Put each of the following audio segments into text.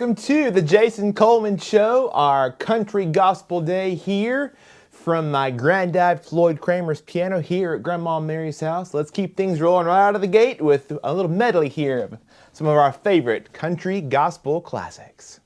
welcome to the Jason Coleman Show, our country gospel day here from my Grandad Floyd Cramer's piano here at Grandma Mary's house. Let's keep things rolling right out of the gate with a little medley here of some of our favorite country gospel classics.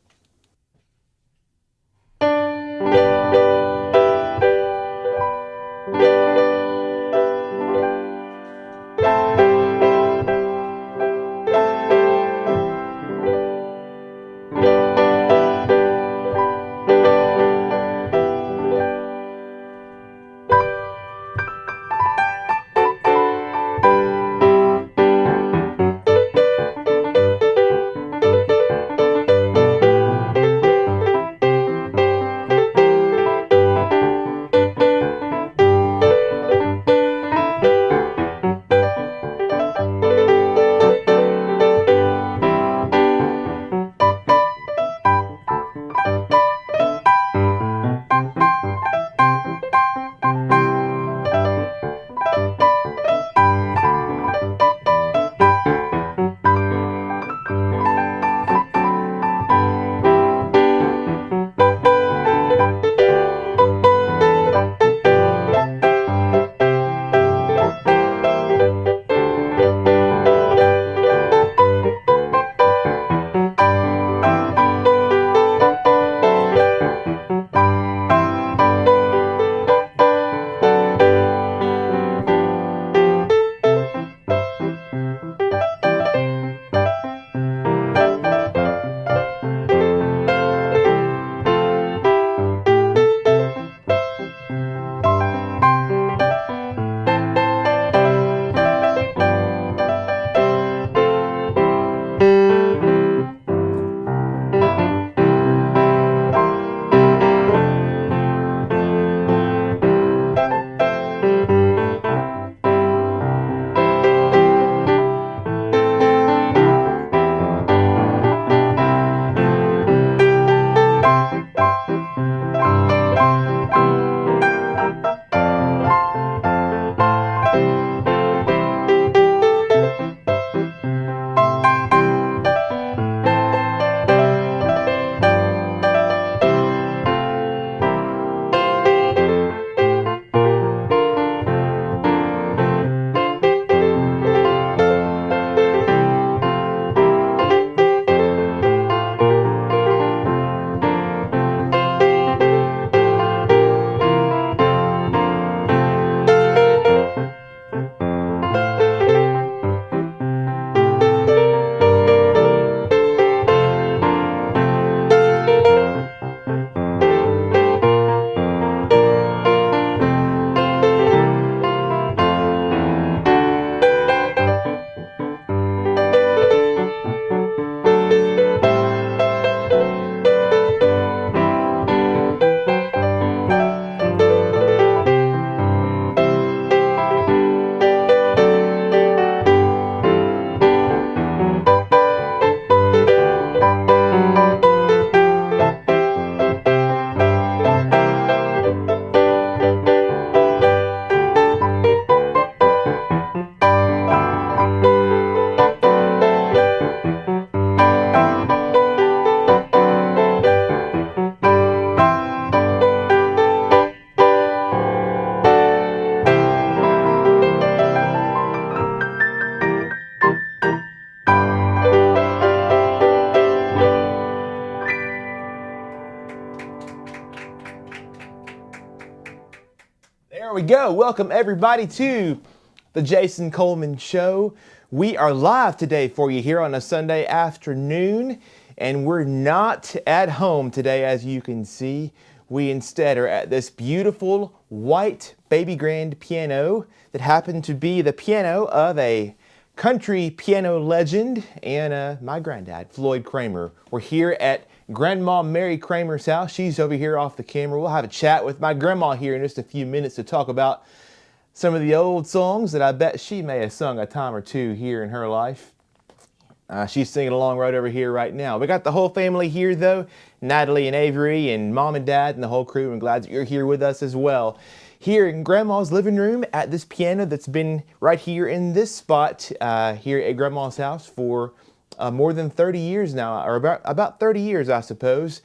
There we go. Welcome everybody to the Jason Coleman Show. We are live today for you here on a Sunday afternoon, and we're not at home today, as you can see. We instead are at this beautiful white baby grand piano that happened to be the piano of a country piano legend and my granddad, Floyd Cramer. We're here at Grandma Mary Cramer's house. She's over here off the camera. We'll have a chat with my grandma here in just a few minutes to talk about some of the old songs that I bet she may have sung a time or two here in her life. She's singing along right over here right now. We got the whole family here though, Natalie and Avery and Mom and Dad and the whole crew. I'm glad that you're here with us as well. Here in Grandma's living room at this piano that's been right here in this spot here at Grandma's house for more than 30 years now, or about 30 years, I suppose.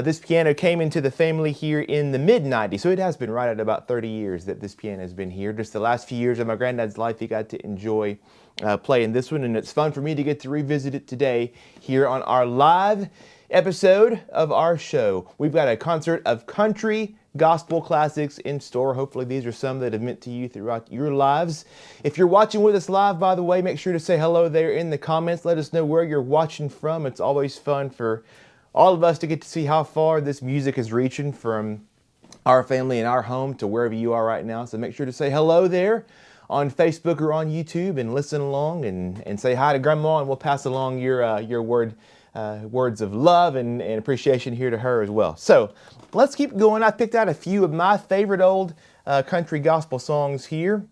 This piano came into the family here in the mid-90s, so it has been right at about 30 years that this piano has been here. Just the last few years of my granddad's life, he got to enjoy playing this one, and it's fun for me to get to revisit it today here on our live episode of our show. We've got a concert of country gospel classics in store. Hopefully these are some that have meant to you throughout your lives. If you're watching with us live, by the way, make sure to say hello there in the comments. Let us know where you're watching from. It's always fun for all of us to get to see how far this music is reaching from our family and our home to wherever you are right now. So make sure to say hello there on Facebook or on YouTube and listen along and say hi to Grandma, and we'll pass along your words of love and appreciation here to her as well. So let's keep going. I picked out a few of my favorite old country gospel songs here.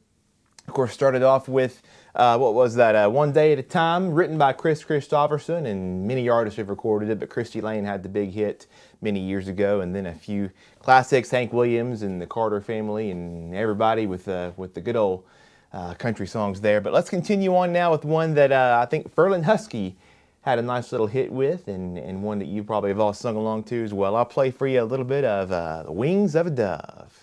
Of course, started off with what was that? One Day at a Time, written by Chris Christopherson, and many artists have recorded it, but Christy Lane had the big hit many years ago, and then a few classics, Hank Williams and the Carter family, and everybody with the good old country songs there. But let's continue on now with one that I think Ferlin Husky had a nice little hit with, and one that you probably have all sung along to as well. I'll play for you a little bit of The Wings of a Dove.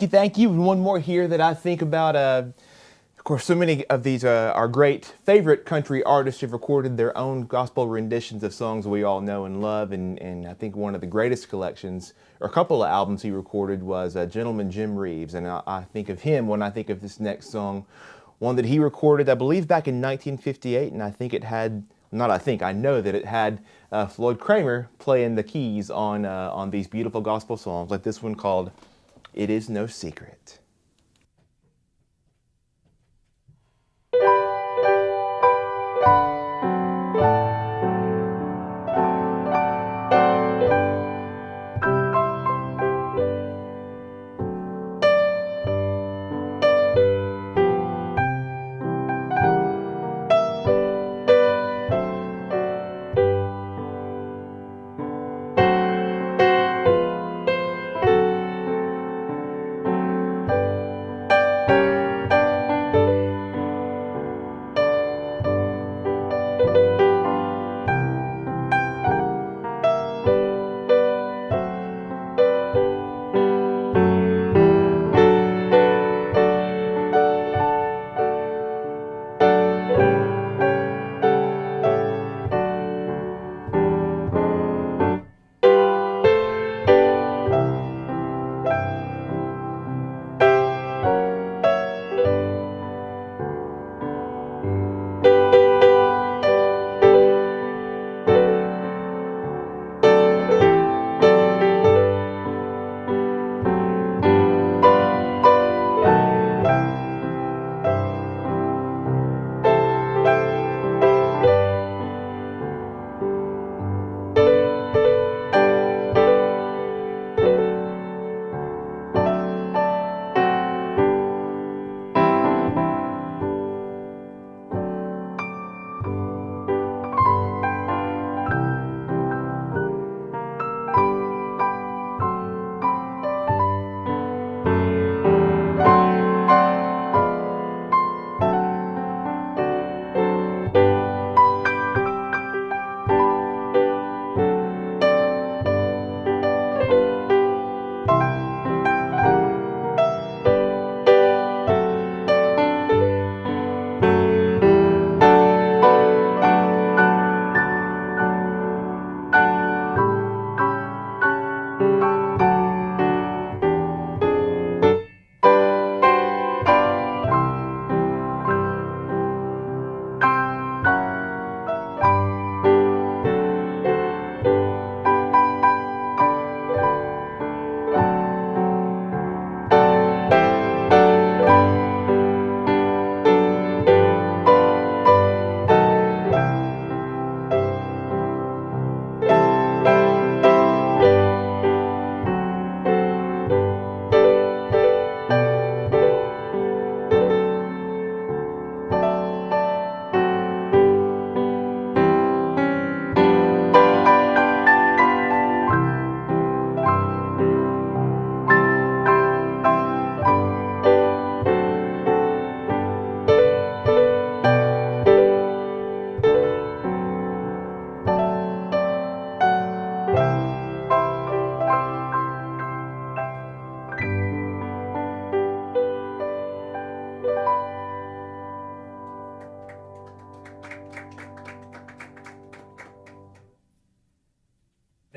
Thank you. And one more here that I think about. Of course, so many of these our great favorite country artists have recorded their own gospel renditions of songs we all know and love. And I think one of the greatest collections, or a couple of albums he recorded, was Gentleman Jim Reeves. And I think of him when I think of this next song, one that he recorded, I believe, back in 1958. And I think it had, I know that it had Floyd Cramer playing the keys on these beautiful gospel songs, like this one called It Is No Secret.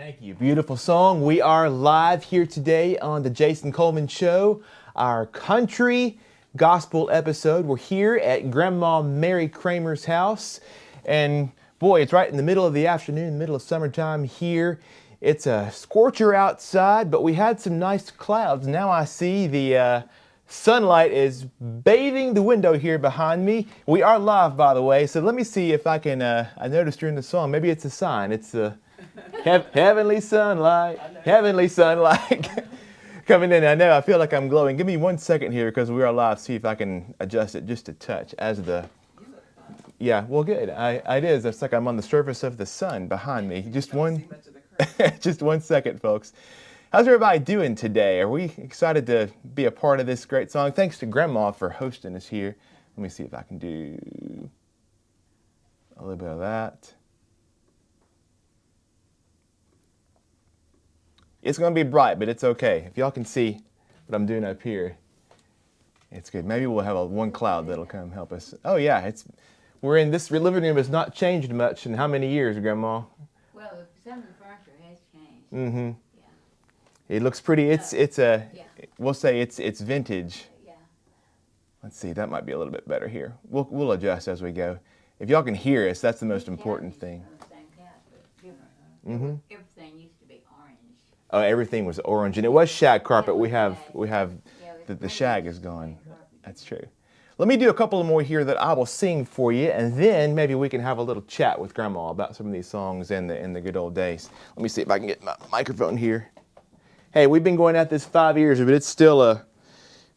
Thank you. Beautiful song. We are live here today on the Jason Coleman Show, our country gospel episode. We're here at Grandma Mary Cramer's house. And boy, it's right in the middle of the afternoon, middle of summertime here. It's a scorcher outside, but we had some nice clouds. Now I see the sunlight is bathing the window here behind me. We are live, by the way, so let me see if I can, I noticed during the song, maybe it's a sign. It's the heavenly sunlight coming in. I know, I feel like I'm glowing. Give me 1 second here because we are live. See if I can adjust it just a touch as the, yeah, well, good. It is. It's like I'm on the surface of the sun behind me. Just 1 second, folks. How's everybody doing today? Are we excited to be a part of this great song? Thanks to Grandma for hosting us here. Let me see if I can do a little bit of that. It's going to be bright, but it's okay. If y'all can see what I'm doing up here, it's good. Maybe we'll have one cloud that'll come help us. Oh yeah, we're in this living room has not changed much in how many years, Grandma? Well, some of the furniture has changed. Mm-hmm. Yeah. It looks pretty. We'll say it's vintage. Yeah. Let's see. That might be a little bit better here. We'll adjust as we go. If y'all can hear us, that's the most important thing. Mm-hmm. Everything used to be orange. Oh, everything was orange, and it was shag carpet. We have the shag is gone. That's true. Let me do a couple more here that I will sing for you, and then maybe we can have a little chat with Grandma about some of these songs in the good old days. Let me see if I can get my microphone here. Hey, we've been going at this 5 years, but it's still a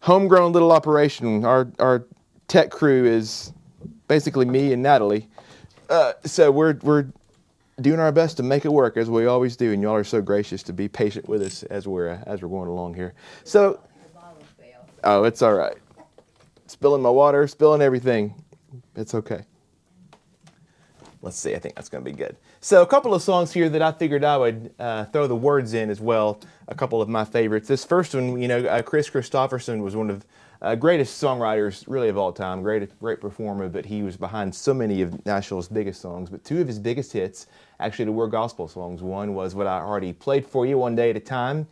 homegrown little operation. Our tech crew is basically me and Natalie, so we're doing our best to make it work as we always do, and y'all are so gracious to be patient with us as we're going along here. So, oh, it's all right. Spilling my water, spilling everything. It's okay. Let's see. I think that's going to be good. So, a couple of songs here that I figured I would throw the words in as well. A couple of my favorites. This first one, Chris Christopherson was one of greatest songwriters really of all time. Great performer, but he was behind so many of Nashville's biggest songs. But two of his biggest hits actually were gospel songs. One was what I already played for you, One Day at a Time.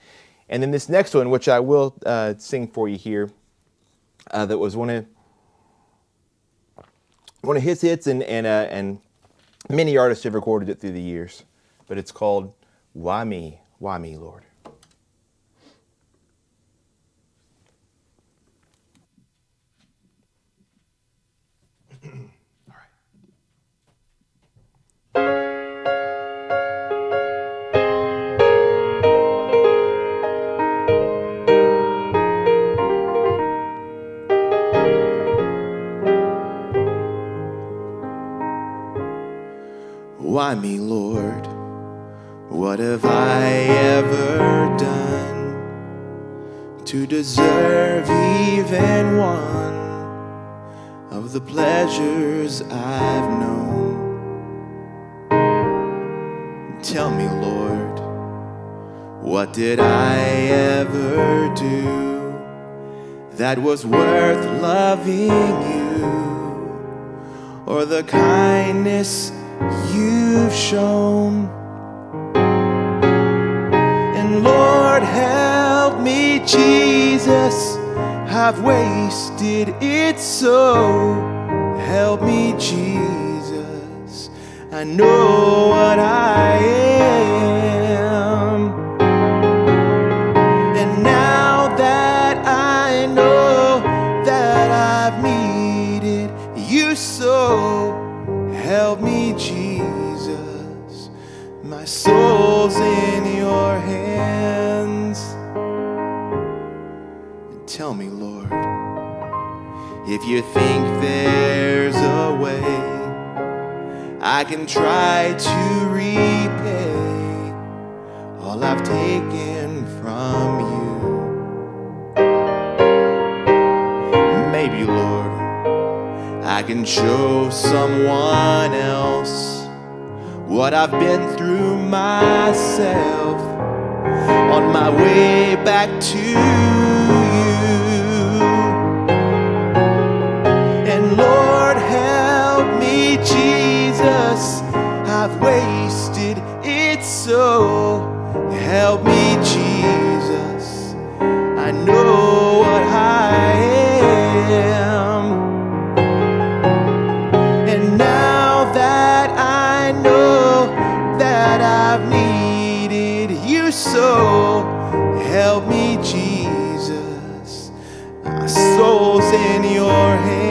And then this next one, which I will sing for you here, that was one of his hits, and many artists have recorded it through the years. But it's called Why Me, Lord? Why me, Lord? What have I ever done to deserve even one of the pleasures I've known? Tell me, Lord, what did I ever do that was worth loving you, or the kindness you've shown? And Lord, help me, Jesus, I've wasted it so. Help me, Jesus, I know what I am. And now that I know that I've needed you so, help me, Jesus, my soul's in your hands. And tell me, Lord, if you think there's a way I can try to repay all I've taken from you. Maybe, Lord, I can show someone else what I've been through myself on my way back to you. And Lord, help me, Jesus, I've wasted it so. help me, Jesus. I know what I am. And now that I know that I've needed you so, help me, Jesus. My soul's in your hands.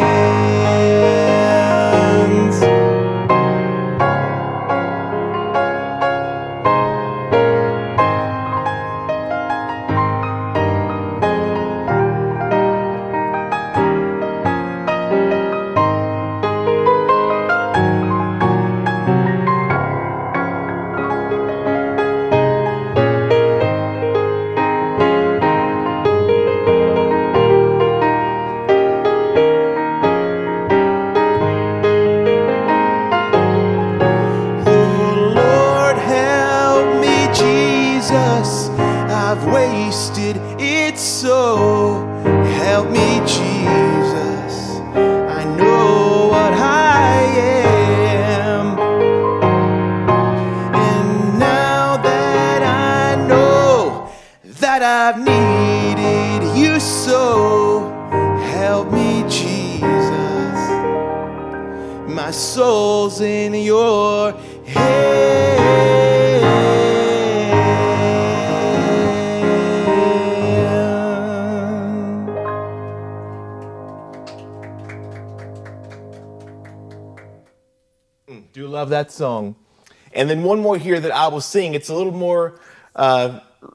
I've wasted it so. Help me, Jesus. I know what I am. And now that I know that I've needed you so, help me, Jesus. My soul's in your hands. Do love that song. And then one more here that I will sing. It's a little more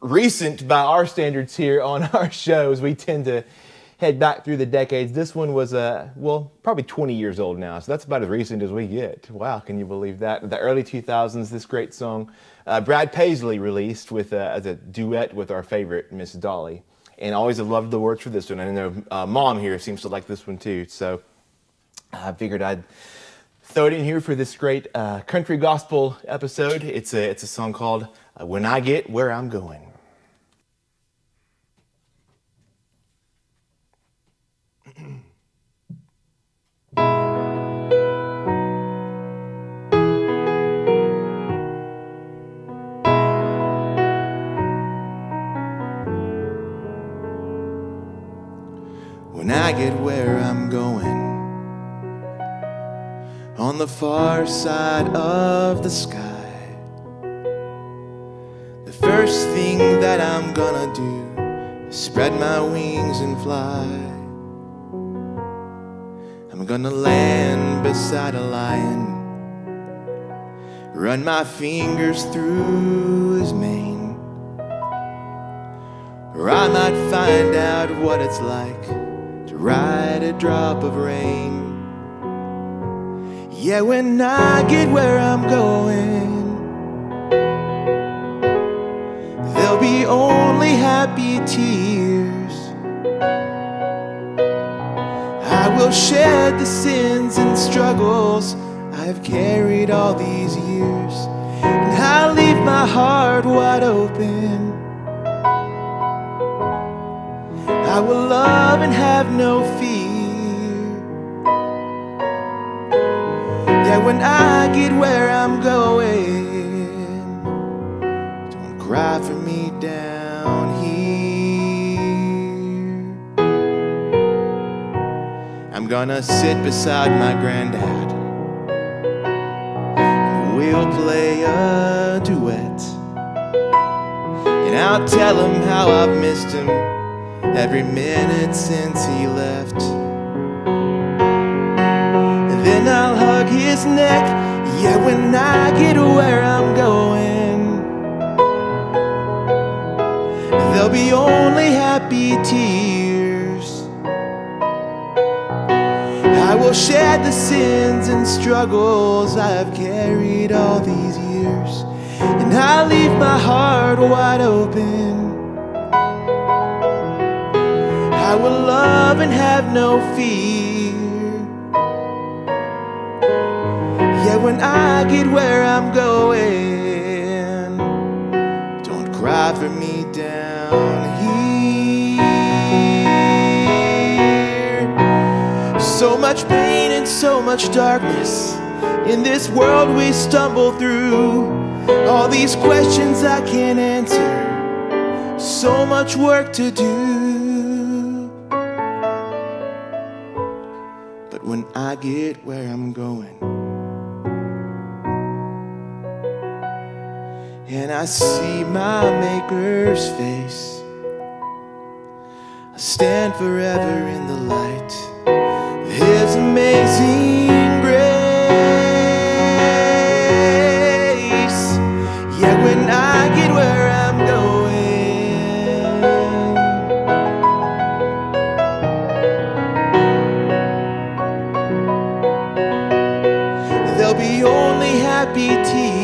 recent by our standards here on our shows. We tend to head back through the decades. This one was, well, probably 20 years old now. So that's about as recent as we get. Wow, can you believe that? The early 2000s, this great song. Brad Paisley released with as a duet with our favorite, Miss Dolly. And I always have loved the words for this one. I know Mom here seems to like this one too. So I figured I'd throw it in here for this great country gospel episode. It's a song called When I Get Where I'm Going. When I get where I'm going, on the far side of the sky, the first thing that I'm gonna do is spread my wings and fly. I'm gonna land beside a lion, run my fingers through his mane, or I might find out what it's like to ride a drop of rain. Yeah, when I get where I'm going, there'll be only happy tears. I will shed the sins and struggles I've carried all these years, and I'll leave my heart wide open. I will love and have no fear. Yeah, when I get where I'm going, don't cry for me down here. I'm gonna sit beside my granddad, and we'll play a duet, and I'll tell him how I've missed him every minute since he left. And then I'll hug his neck. Yeah, when I get where I'm going, there'll be only happy tears. I will shed the sins and struggles I've carried all these years, and I'll leave my heart wide open. I will love and have no fear. Yeah, when I get where I'm going, don't cry for me down here. So much pain and so much darkness in this world we stumble through. All these questions I can't answer, so much work to do. But when I get where I'm going, and I see my Maker's face, I stand forever in the light of His amazing grace. Yeah, when I get where I'm going, there'll be only happy tears.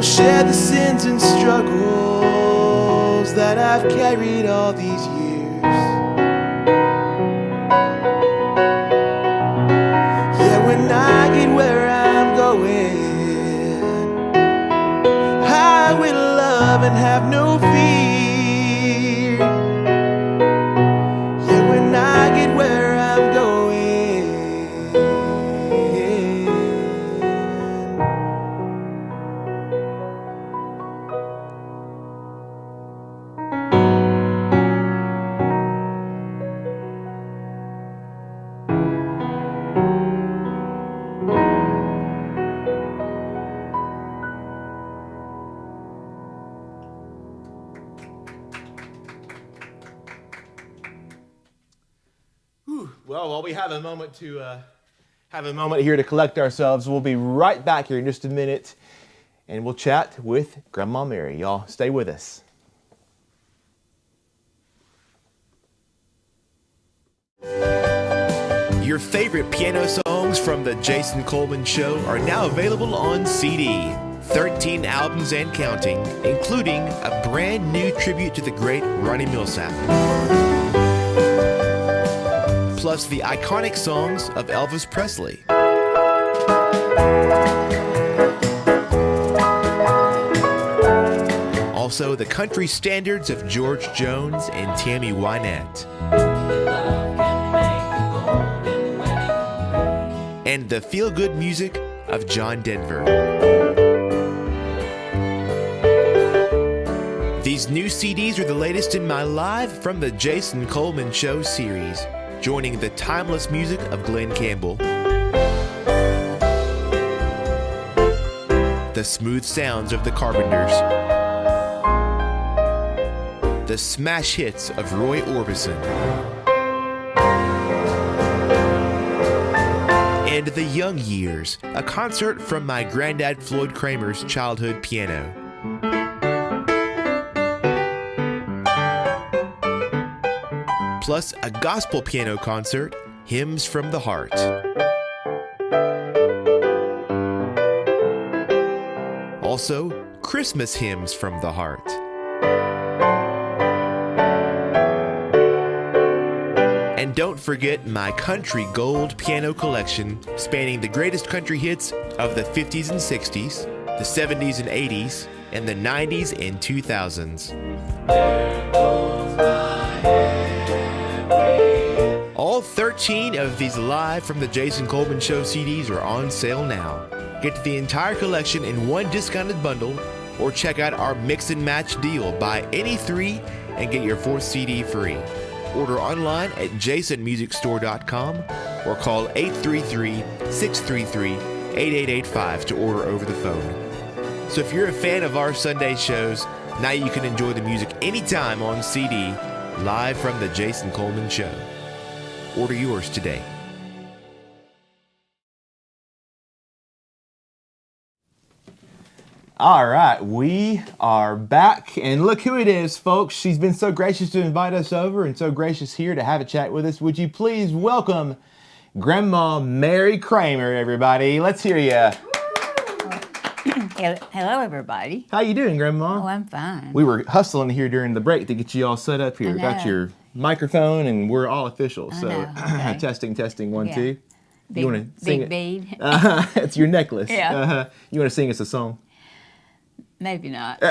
Share the sins and struggles that I've carried all these years. Yeah, when I get where I'm going, I will love and have no fear. Yeah, when I get where I'm going. Well, while we have a moment here to collect ourselves, we'll be right back here in just a minute, and we'll chat with Grandma Mary. Y'all stay with us. Your favorite piano songs from the Jason Coleman Show are now available on CD. 13 albums and counting, including a brand new tribute to the great Ronnie Milsap. Plus the iconic songs of Elvis Presley. Also the country standards of George Jones and Tammy Wynette. And the feel-good music of John Denver. These new CDs are the latest in my Live from the Jason Coleman Show series, joining the timeless music of Glenn Campbell, the smooth sounds of the Carpenters, the smash hits of Roy Orbison, and The Young Years, a concert from my Grandad Floyd Cramer's childhood piano. Plus a gospel piano concert, Hymns from the Heart. Also, Christmas hymns from the heart. And don't forget my Country Gold piano collection, spanning the greatest country hits of the 50s and 60s, the 70s and 80s, and the 90s and 2000s. All 13 of these Live from the Jason Coleman Show CDs are on sale now. Get the entire collection in one discounted bundle, or check out our mix and match deal. Buy any 3 and get your 4th CD free. Order online at jasonmusicstore.com or call 833-633-8885 to order over the phone. So if you're a fan of our Sunday shows, now you can enjoy the music anytime on CD, Live from the Jason Coleman Show. Order yours today. All right, we are back, and look who it is, folks. She's been so gracious to invite us over and so gracious here to have a chat with us. Would you please welcome Grandma Mary Cramer, everybody. Let's hear you. Hello, everybody. How you doing, Grandma? Oh, I'm fine. We were hustling here during the break to get you all set up here. Got your microphone, and we're all official. So Okay. testing, 1, 2. Big, You want to sing big bead. It's your necklace. Yeah. You want to sing us a song? Maybe not.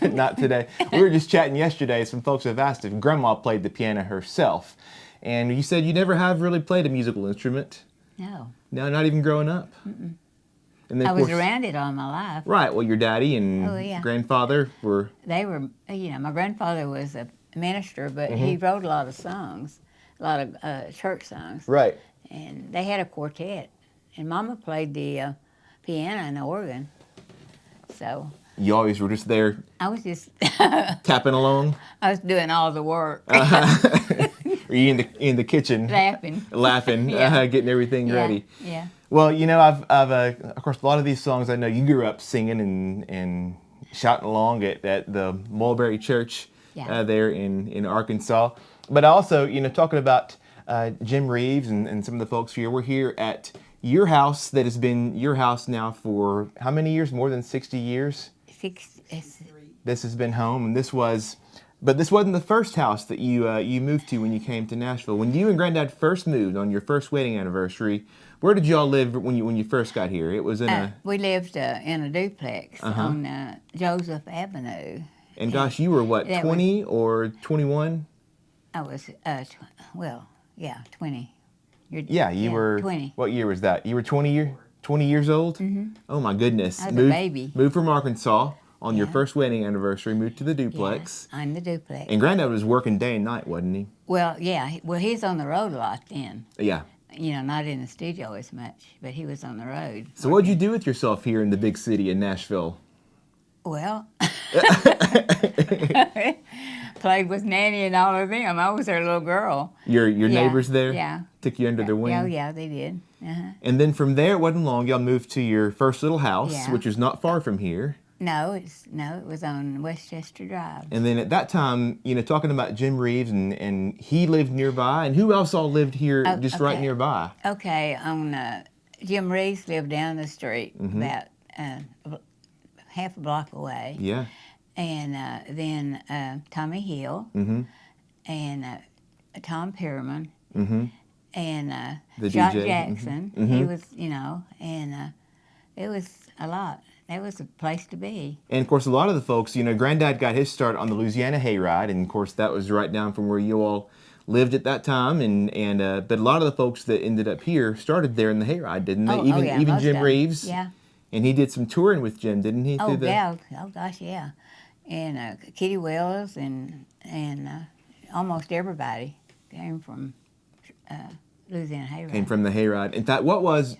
Not today. We were just chatting yesterday. Some folks have asked if Grandma played the piano herself. And you said you never have really played a musical instrument. No. No, not even growing up. Mm-mm. And then, I of was course, around it all my life. right. Well, your daddy and Oh, yeah. grandfather were. They were, my grandfather was a minister, but he wrote a lot of songs, a lot of church songs. Right. And they had a quartet. And Mama played the piano and the organ. So You always were just there I was just, tapping along. I was doing all the work, Were you in the kitchen laughing. Yeah. getting everything Yeah, ready? yeah. Well, I've of course a lot of these songs I know you grew up singing and shouting along at the Mulberry Church Yeah. there in Arkansas. But also, talking about Jim Reeves and some of the folks here. We're here at your house that has been your house now for how many years? More than 60 years? This has been home, and this wasn't the first house that you moved to when you came to Nashville. When you and Granddad first moved on your first wedding anniversary, where did y'all live when you first got here? It was in a. We lived in a duplex on Joseph Avenue. And gosh, you were what, 20 or 21? I was 20. You were 20. What year was that? You were 20 years old? Mm-hmm. Oh my goodness! I was a baby. Moved from Arkansas on your first wedding anniversary. Moved to the duplex. Yeah, I'm the duplex. And Granddad was working day and night, wasn't he? Well, yeah. Well, he's on the road a lot then. Yeah. Not in the studio as much, but he was on the road. So what'd you do with yourself here in the big city in Nashville? Well, played with Nanny and all of them. I was their little girl. Your neighbors there? Yeah. Took you under their wing? Oh, yeah, they did. Uh-huh. And then from there, it wasn't long, y'all moved to your first little house, Yeah. which is not far from here. No, it was on Westchester Drive. And then at that time, talking about Jim Reeves, and he lived nearby, and who else all lived here right nearby? Okay, on Jim Reeves lived down the street about half a block away. Yeah. And then Tommy Hill and Tom Perriman and The Jock DJ. Jackson. He was, and it was a lot. It was a place to be. And of course, a lot of the folks, Granddad got his start on the Louisiana Hayride, and of course, that was right down from where you all lived at that time. But a lot of the folks that ended up here started there in the Hayride, didn't they? Even Jim Reeves. Yeah. And he did some touring with Jim, didn't he? Yeah. Oh gosh, yeah. And Kitty Wells and almost everybody came from Louisiana Hayride. Came from the Hayride. In fact,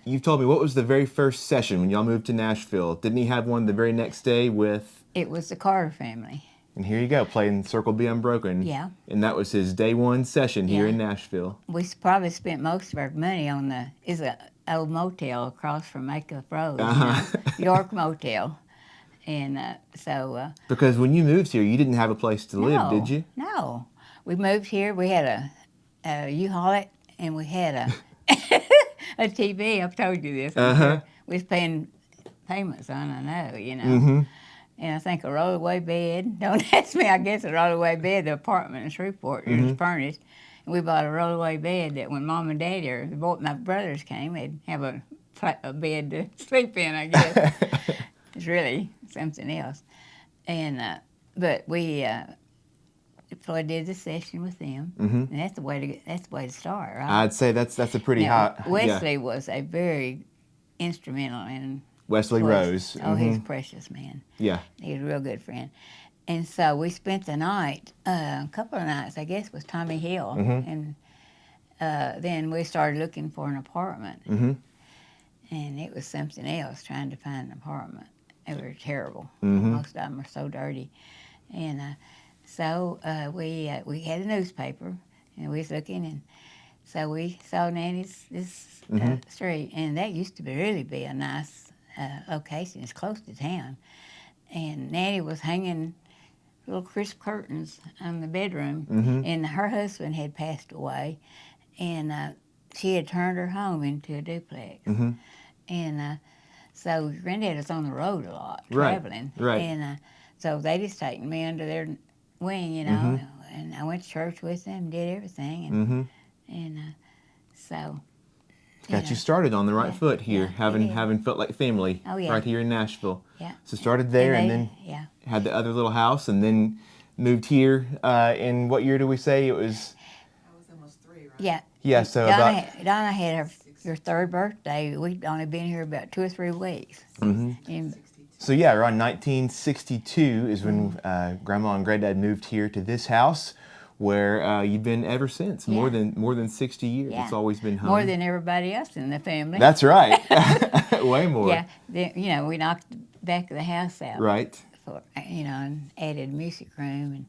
you've told me, what was the very first session when y'all moved to Nashville? Didn't he have one the very next day with? It was the Carter family. And here you go, playing Circle Be Unbroken. Yeah. And that was his day one session here in Nashville. We probably spent most of our money on an old motel across from Makeup Road, York Motel. And because when you moved here, you didn't have a place to live, did you? No. We moved here, we had a U-Haul, and we had a TV. I've told you this. We was paying payments on, I know, And I think a rollaway bed. Don't ask me. I guess a rollaway bed. The apartment in Shreveport was furnished, and we bought a rollaway bed that when Mom and Daddy or my brothers came, they'd have a bed to sleep in. I guess it's really something else. And but we. Floyd did the session with them, and that's the way to start, right? I'd say that's a pretty hot. Wesley was a very instrumental in Wesley Rose. Oh, he's a precious man. Yeah, he was a real good friend, and so we spent the night, a couple of nights, I guess, with Tommy Hill, and then we started looking for an apartment, and it was something else trying to find an apartment. They were terrible. Most of them were so dirty, and. So we had a newspaper, and we was looking, and so we saw Nanny's this street, and that used to really be a nice location. It's close to town, and Nanny was hanging little crisp curtains on the bedroom, and her husband had passed away, and she had turned her home into a duplex, and so Granddad was on the road a lot, traveling, and so they just taken me under their wing, and I went to church with them, did everything, and so got you started on the right foot here, having felt like family right here in Nashville. Yeah. So started there, and then had the other little house, and then moved here. In what year do we say it was? I was almost 3, right? Yeah. Yeah. So Donna had her your third birthday. We'd only been here about 2 or 3 weeks. And So yeah, around 1962 is when Grandma and Granddad moved here to this house, where you've been ever since. Yeah. More than 60 years. Yeah. It's always been home. more than everybody else in the family. That's right. Way more. Yeah, we knocked the back of the house out. Right. For, and added a music room, and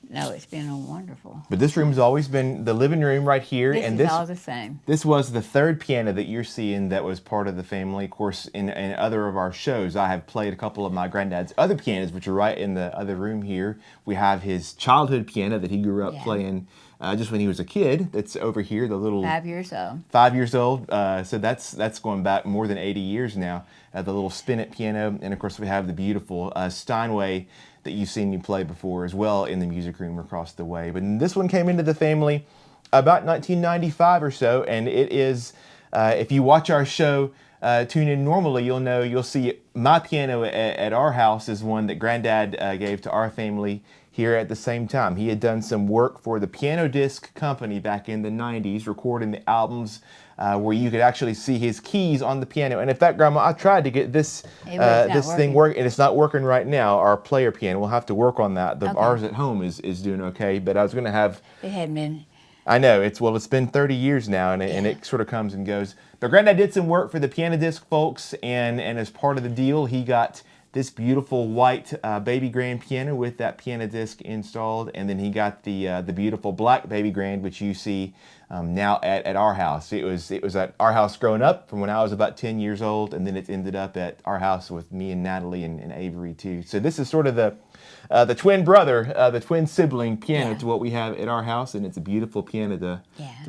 no, it's been wonderful. But this room's always been the living room right here, This and is all the same. This was the third piano that you're seeing that was part of the family. Of course, in other of our shows, I have played a couple of my granddad's other pianos, which are right in the other room here. We have his childhood piano that he grew up playing just when he was a kid. That's over here, the little 5 years old. 5 years old. So that's going back more than 80 years now. The little spinet piano, and of course we have the beautiful Steinway that you've seen me play before as well in the music room across the way. But this one came into the family about 1995 or so, and it is, if you watch our show, tune in normally, you'll see my piano at our house is one that Granddad gave to our family here at the same time. He had done some work for the Piano Disc Company back in the 90s, recording the albums where you could actually see his keys on the piano. And in fact, Grandma, I tried to get this thing working, and it's not working right now, our player piano. We'll have to work on that. Ours at home is doing okay, but I was going to have... It hadn't been... I know, it's been 30 years now, and it sort of comes and goes. But Granddad did some work for the Piano Disc folks, and as part of the deal, he got this beautiful white baby grand piano with that piano disc installed, and then he got the beautiful black baby grand, which you see now at our house. It was at our house growing up from when I was about 10 years old, and then it ended up at our house with me and Natalie and Avery too. So this is sort of the twin brother, the twin sibling piano to what we have at our house, and it's a beautiful piano to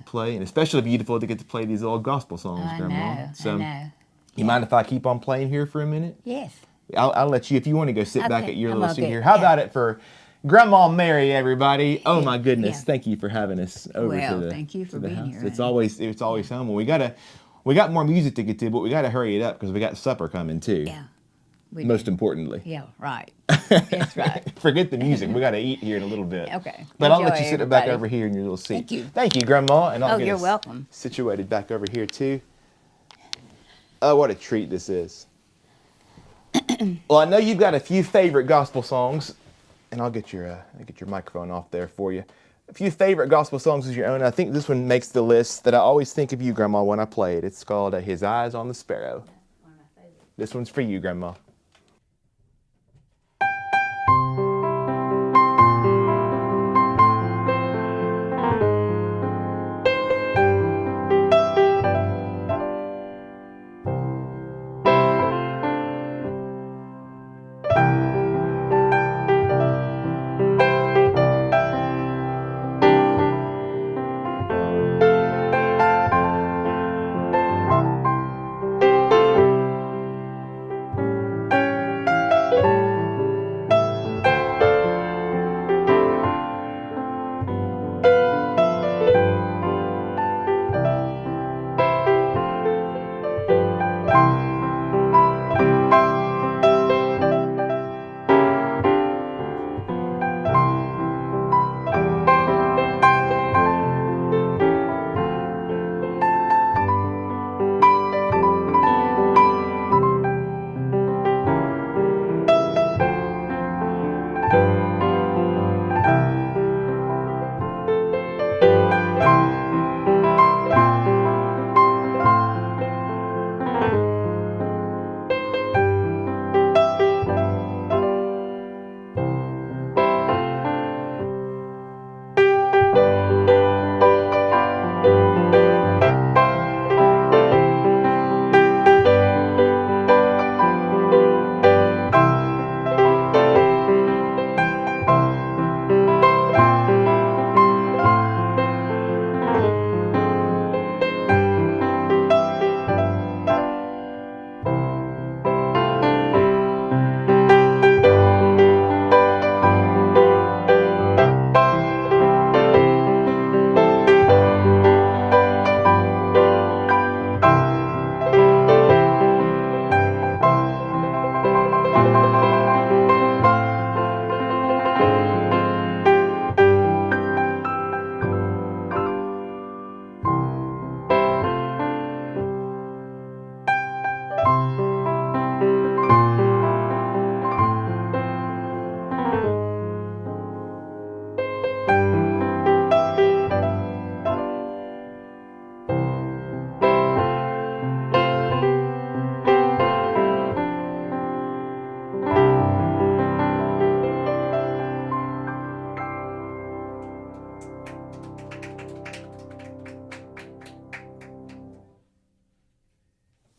play, and especially beautiful to get to play these old gospel songs, Grandma. I know. You mind if I keep on playing here for a minute? Yes. I'll let you, if you want to go sit back at your little seat here. How about it for Grandma Mary, everybody? Oh my goodness! Thank you for having us over to the thank you for the being house. here. It's always home. We got more music to get to, but we got to hurry it up because we got supper coming too. Yeah. Most importantly. Yeah, right. That's right. Forget the music. We got to eat here in a little bit. Okay. But I'll let you sit back over here in your little seat. Thank you. Thank you, Grandma. And I'll get you're us welcome. situated back over here too. Oh, what a treat this is. Well, I know you've got a few favorite gospel songs, and I'll get your microphone off there for you. A few favorite gospel songs of your own. I think this one makes the list that I always think of you, Grandma, when I play it. It's called His Eyes on the Sparrow. One of my favorites. This one's for you, Grandma.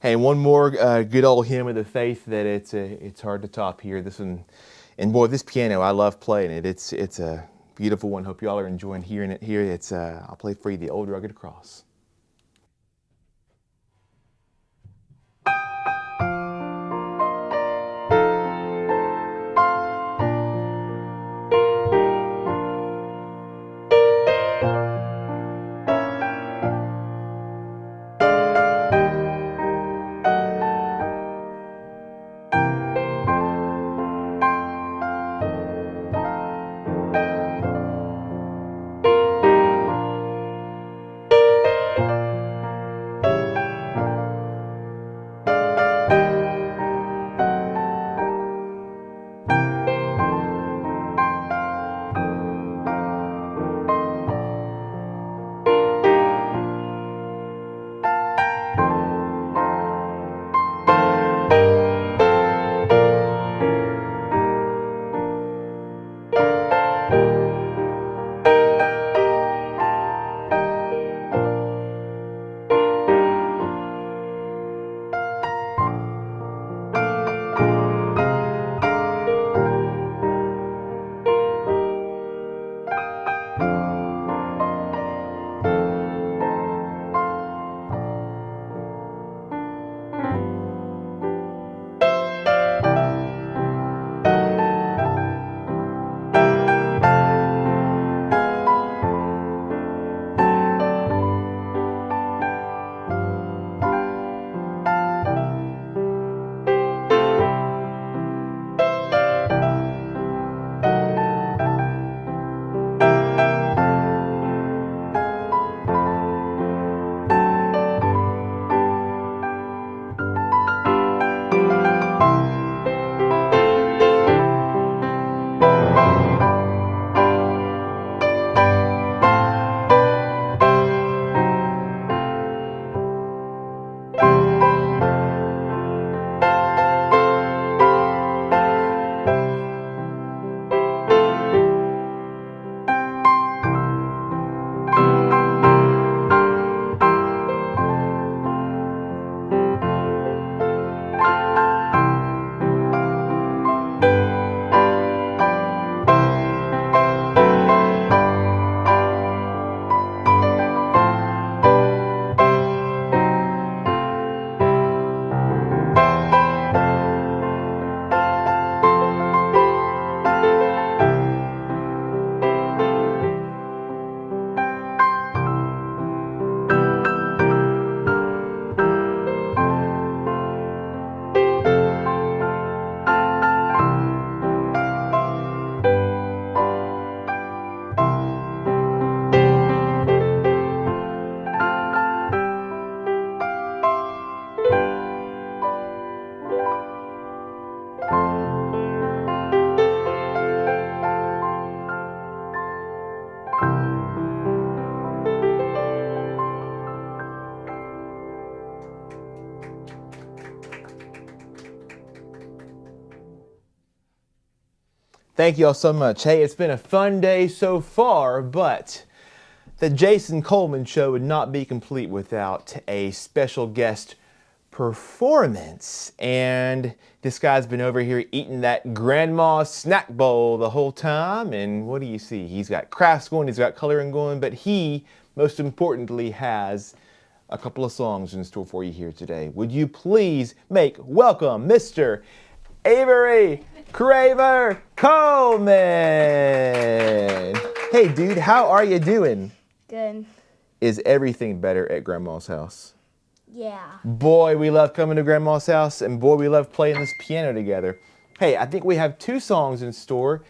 Hey, one more good old hymn of the faith that it's hard to top here. This one, and boy, this piano, I love playing it. It's a beautiful one. Hope you all are enjoying hearing it here. It's I'll play for you the Old Rugged Cross. Thank you all so much. Hey, it's been a fun day so far, but the Jason Coleman Show would not be complete without a special guest performance. And this guy's been over here eating that grandma's snack bowl the whole time. And what do you see? He's got crafts going, he's got coloring going, but he, most importantly, has a couple of songs in store for you here today. Would you please make welcome Mr. Avery Cramer Coleman. Hey dude, how are you doing? Good. Is everything better at Grandma's house? Yeah. Boy, we love coming to Grandma's house, and boy, we love playing this piano together. Hey, I think we have 2 songs in store.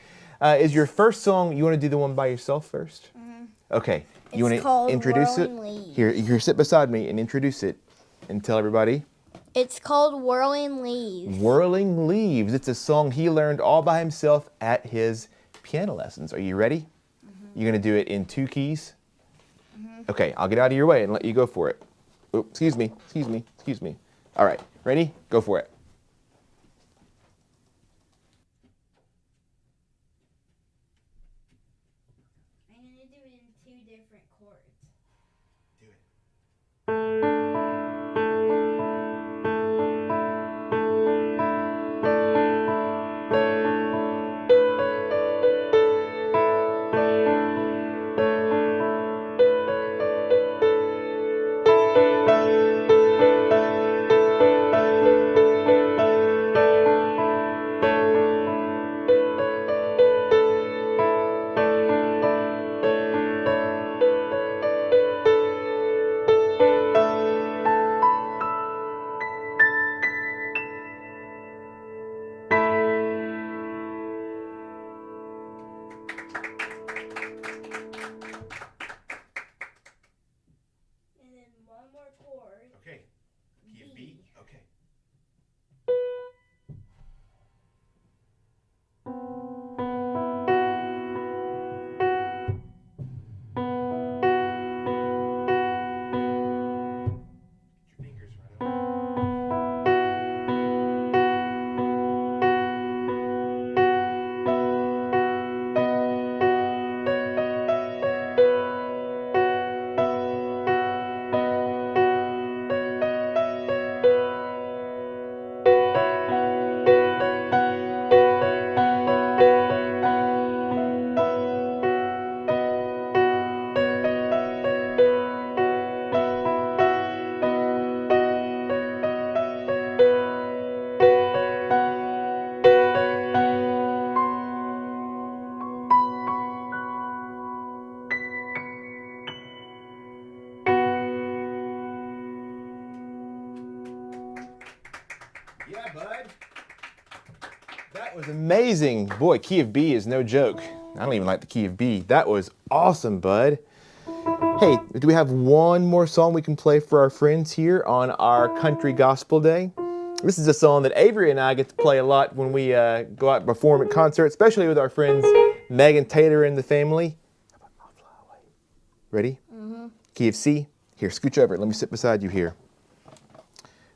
Is your first song, you want to do the one by yourself first? Mm-hmm. Okay. You want to introduce it? Leaves. Here, sit beside me and introduce it and tell everybody. It's called Whirling Leaves. Whirling Leaves. It's a song he learned all by himself at his piano lessons. Are you ready? Mm-hmm. You're going to do it in 2 keys? Mm-hmm. Okay, I'll get out of your way and let you go for it. Oh, excuse me. All right, ready? Go for it. I'm going to do it in 2 different chords. Do it. bud. That was amazing. Boy, key of B is no joke. I don't even like the key of B. That was awesome, bud. Hey, do we have one more song we can play for our friends here on our Country Gospel Day? This is a song that Avery and I get to play a lot when we go out and perform at concerts, especially with our friends Megan Taylor and the family. Ready? Mm-hmm. Key of C. Here, scooch over. Let me sit beside you here.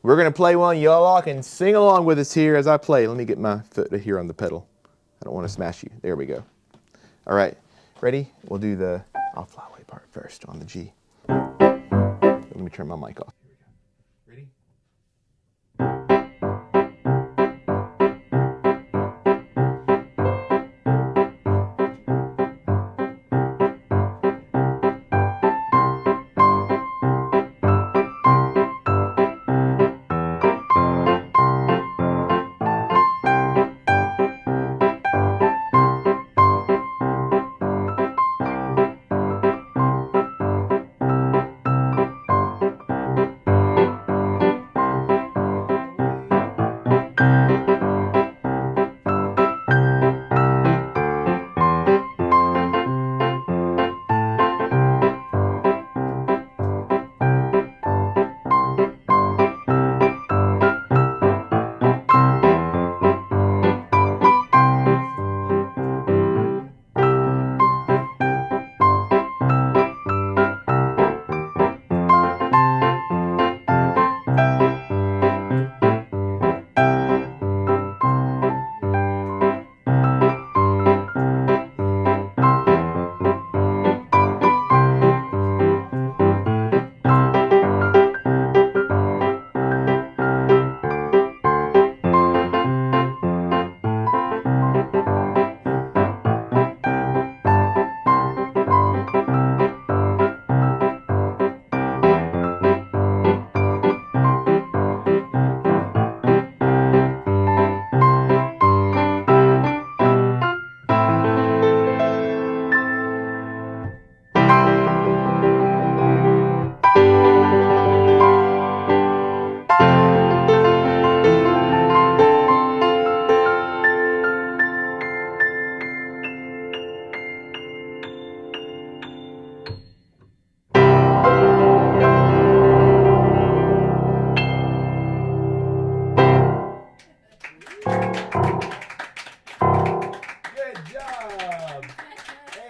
We're going to play one. Y'all all can sing along with us here as I play. Let me get my foot here on the pedal. I don't want to smash you. There we go. All right. Ready? We'll do the I'll Fly Away part first on the G. Let me turn my mic off. Here we go. Ready?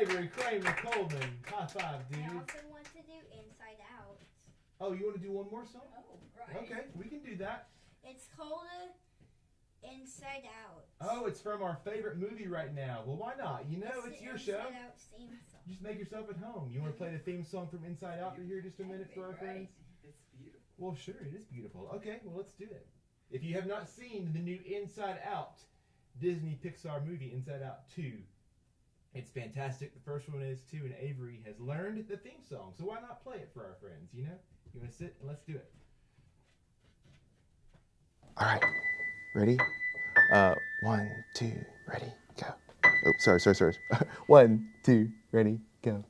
Avery Cramer Coleman. High five, dude. I also want to do Inside Out. Oh, you want to do one more song? Oh, right. Okay, we can do that. It's called Inside Out. Oh, it's from our favorite movie right now. Well, why not? You know, it's your show. Inside Out theme song. Just make yourself at home. You want to play the theme song from Inside Out for here just a minute for our friends? It's beautiful. Well, sure, it is beautiful. Okay, well, let's do it. If you have not seen the new Inside Out Disney Pixar movie, Inside Out 2, it's fantastic. The first one is too, and Avery has learned the theme song. So why not play it for our friends, you know? You want to sit and let's do it. All right, ready? 1, 2, ready, go. Oh, sorry. 1, 2, ready, go.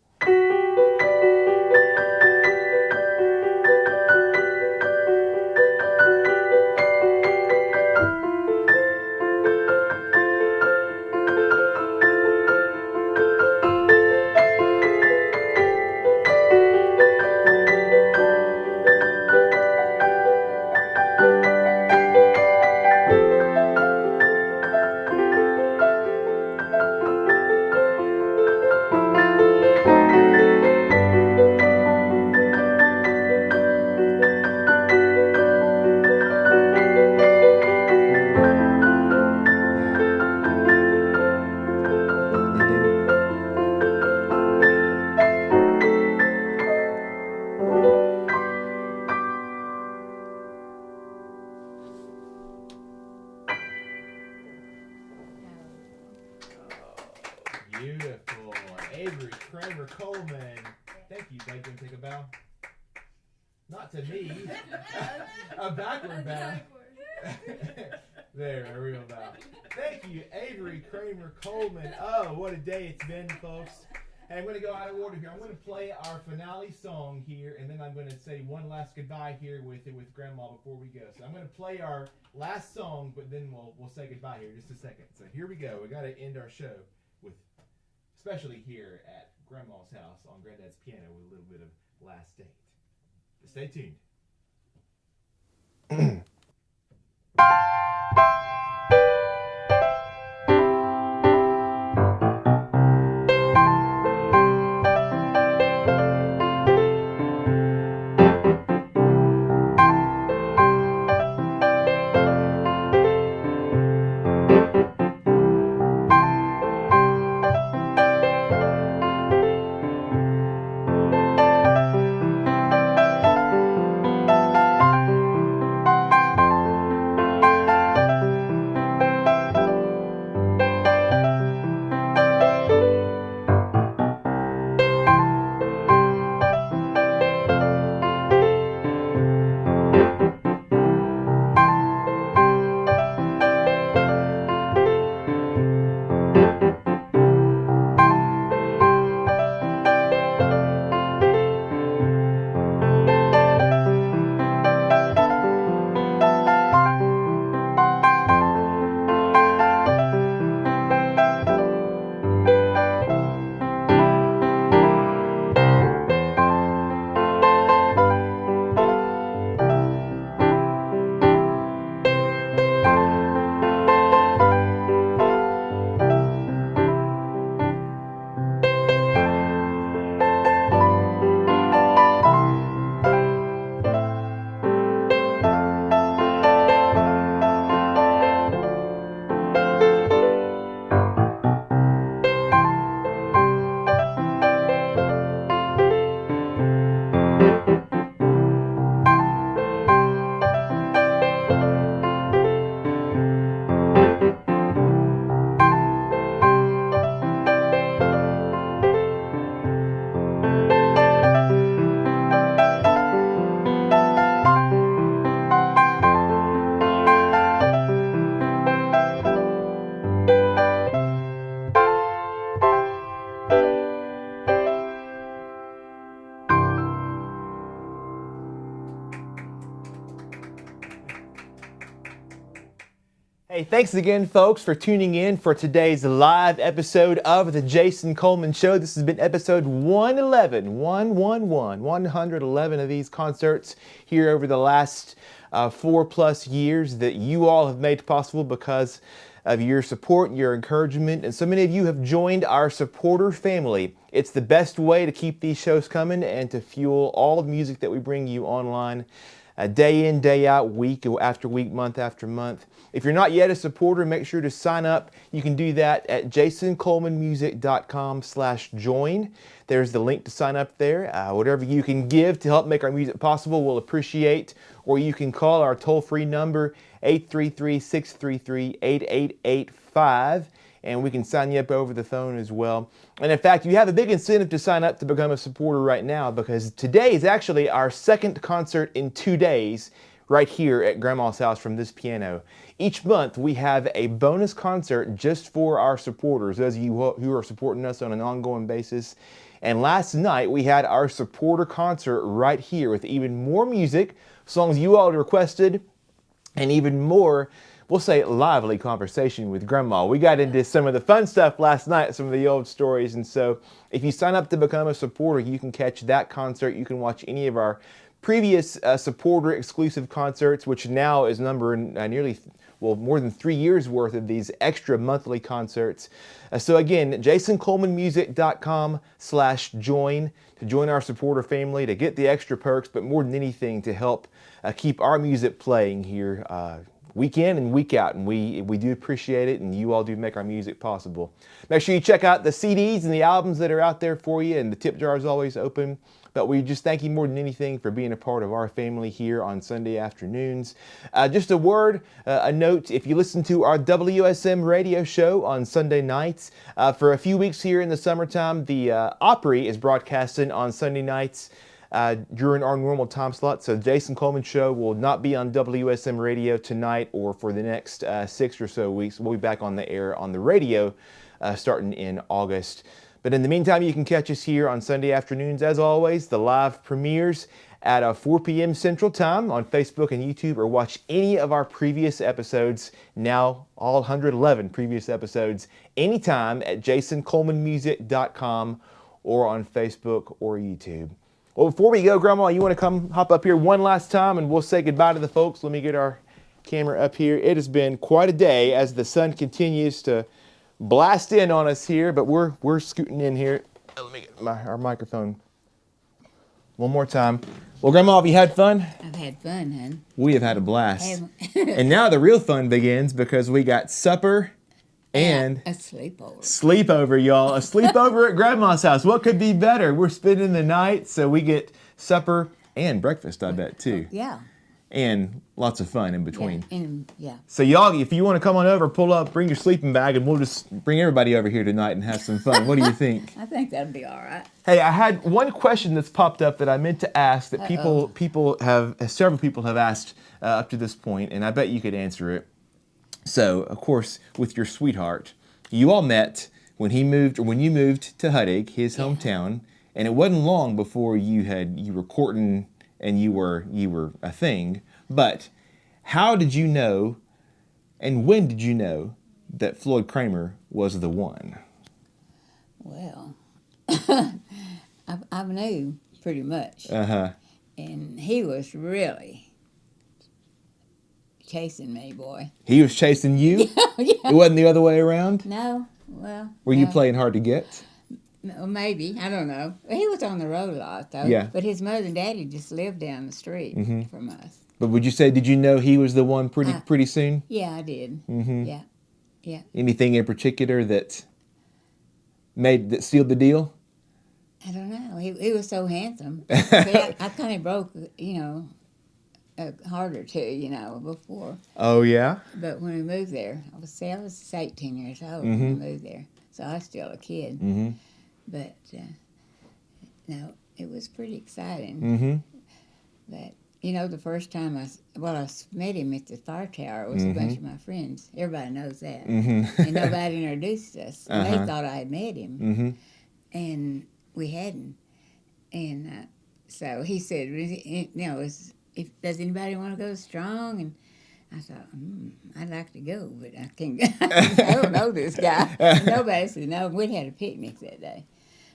Beautiful. Avery Cramer Coleman. Thank you. Bud, you want to take a bow? Not to me. A backward bow. There, a real bow. Thank you, Avery Cramer Coleman. Oh, what a day it's been, folks. Hey, I'm going to go out of order here. I'm going to play our finale song here, and then I'm going to say one last goodbye here with Grandma before we go. So I'm going to play our last song, but then we'll say goodbye here in just a second. So here we go. We got to end our show with, especially here at Grandma's house on Granddad's piano, with a little bit of Last Date. So stay tuned. Hey, thanks again, folks, for tuning in for today's live episode of the Jason Coleman Show. This has been episode 111 of these concerts here over the last 4+ years that you all have made possible because of your support, your encouragement, and so many of you have joined our supporter family. It's the best way to keep these shows coming and to fuel all the music that we bring you online day in, day out, week after week, month after month. If you're not yet a supporter, make sure to sign up. You can do that at jasoncolemanmusic.com/join. There's the link to sign up there. Whatever you can give to help make our music possible, we'll appreciate. Or you can call our toll-free number, 833-633-8885. And we can sign you up over the phone as well. And in fact, you have a big incentive to sign up to become a supporter right now, because today is actually our second concert in 2 days right here at Grandma's house from this piano. Each month we have a bonus concert just for our supporters, those of you who are supporting us on an ongoing basis. And last night we had our supporter concert right here with even more music, songs you all requested, and even more, we'll say, lively conversation with Grandma. We got into some of the fun stuff last night, some of the old stories, and so if you sign up to become a supporter, you can catch that concert. You can watch any of our previous supporter exclusive concerts, which now is numbering more than 3 years worth of these extra monthly concerts. So again, jasoncolemanmusic.com/join to join our supporter family, to get the extra perks, but more than anything to help keep our music playing here week in and week out, and we do appreciate it, and you all do make our music possible. Make sure you check out the CDs and the albums that are out there for you, and the tip jar is always open. But we just thank you more than anything for being a part of our family here on Sunday afternoons. Just a note, if you listen to our WSM radio show on Sunday nights, for a few weeks here in the summertime, the Opry is broadcasting on Sunday nights during our normal time slot. So the Jason Coleman Show will not be on WSM radio tonight or for the next 6 or so weeks. We'll be back on the air on the radio starting in August. But in the meantime, you can catch us here on Sunday afternoons, as always, the live premieres at 4 p.m. Central Time on Facebook and YouTube, or watch any of our previous episodes, now all 111 previous episodes, anytime at jasoncolemanmusic.com or on Facebook or YouTube. Well, before we go, Grandma, you want to come hop up here one last time and we'll say goodbye to the folks. Let me get our camera up here. It has been quite a day as the sun continues to blast in on us here, but we're scooting in here. Let me get our microphone one more time. Well, Grandma, have you had fun? I've had fun, hon. We have had a blast. And now the real fun begins because we got supper and a sleepover. Sleepover, y'all. A sleepover at Grandma's house. What could be better? We're spending the night, so we get supper and breakfast, I bet, too. Yeah. And lots of fun in between. Yeah. So y'all, if you want to come on over, pull up, bring your sleeping bag, and we'll just bring everybody over here tonight and have some fun. What do you think? I think that'd be all right. Hey, I had one question that's popped up that I meant to ask that several people have asked up to this point, and I bet you could answer it. So, of course, with your sweetheart, you all met when you moved to Huttig, his hometown, and it wasn't long before you were courting and you were a thing. But how did you know, and when did you know that Floyd Cramer was the one? Well, I knew pretty much. And he was really chasing me, boy. He was chasing you? Yeah. It wasn't the other way around? No, well. Were you playing hard to get? No, maybe. I don't know. He was on the road a lot, though. Yeah. But his mother and daddy just lived down the street from us. But would you say, did you know he was the one pretty soon? Yeah, I did. Yeah. Anything in particular that sealed the deal? I don't know. He was so handsome. But I kind of broke, a heart or two, before. Oh, yeah? But when we moved there, I was 18 years old when we moved there. So I was still a kid. But, no, it was pretty exciting. But, the first time I met him at the fire tower, it was a bunch of my friends. Everybody knows that. And nobody introduced us. And they thought I had met him. And we hadn't. And so he said, does anybody want to go strong? And I thought, I'd like to go, but I can't go. I don't know this guy. Nobody said no. We'd had a picnic that day.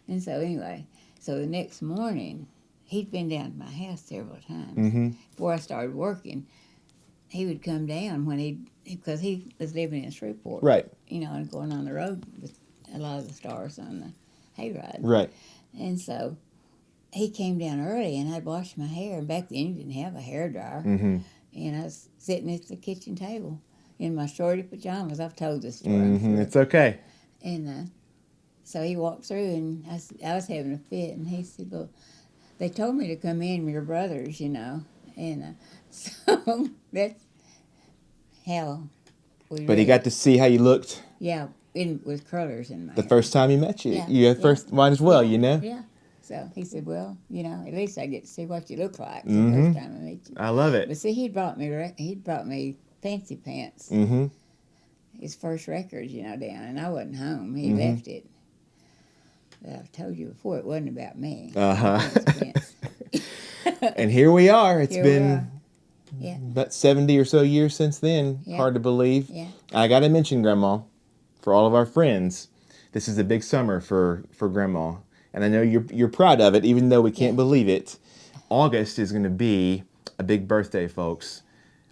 And so anyway, the next morning, he'd been down to my house several times. Before I started working, he would come down because he was living in Shreveport. Right. And going on the road with a lot of the stars on the hayride. Right. And so he came down early, and I'd wash my hair. And back then, you didn't have a hairdryer. And I was sitting at the kitchen table in my shorty pajamas. I've told this story. It's okay. And so he walked through, and I was having a fit, and he said, well, they told me to come in with your brothers, And so that's how we But he got to see how you looked. Yeah, with curlers in my The hair. first time he met you. Yeah. Might as well, Yeah. So he said, well, at least I get to see what you look like the first time I meet you. I love it. But see, he'd brought me Fancy Pants. His first record, down, and I wasn't home. He left it. But I've told you before, it wasn't about me. Fancy Pants. And here we are. It's been Yeah. about 70 or so years since then. Yeah. Hard to believe. Yeah. I got to mention, Grandma, for all of our friends, this is a big summer for Grandma. And I know you're proud of it, even though we can't believe it. August is going to be a big birthday, folks.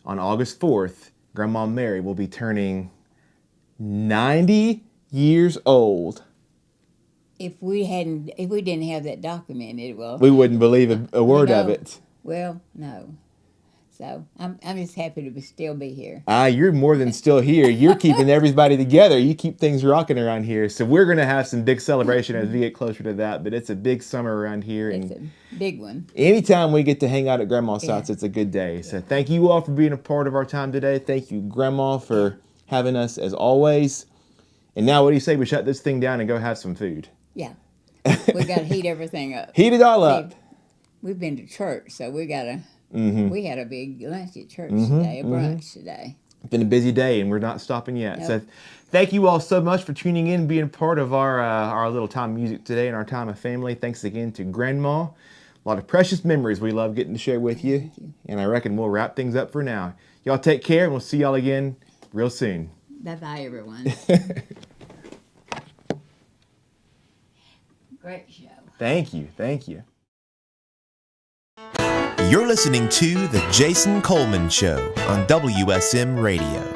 On August 4th, Grandma Mary will be turning 90 years old. If we didn't have that documented, we wouldn't believe a word of it. Well, no. So I'm just happy to still be here. You're more than still here. You're keeping everybody together. You keep things rocking around here. So we're going to have some big celebration as we get closer to that. But it's a big summer around here. It's a big one. Anytime we get to hang out at Grandma's house, it's a good day. So thank you all for being a part of our time today. Thank you, Grandma, for having us as always. And now what do you say we shut this thing down and go have some food? Yeah. We got to heat everything up. Heat it all up. We've been to church, so we got to... We had a big lunch at church today, a brunch today. It's been a busy day, and we're not stopping yet. Nope. So Thank you all so much for tuning in, being part of our little time of music today and our time of family. Thanks again to Grandma. A lot of precious memories we love getting to share with you. And I reckon we'll wrap things up for now. Y'all take care, and we'll see y'all again real soon. Bye-bye, everyone. Great show. Thank you. Thank you. You're listening to The Jason Coleman Show on WSM Radio.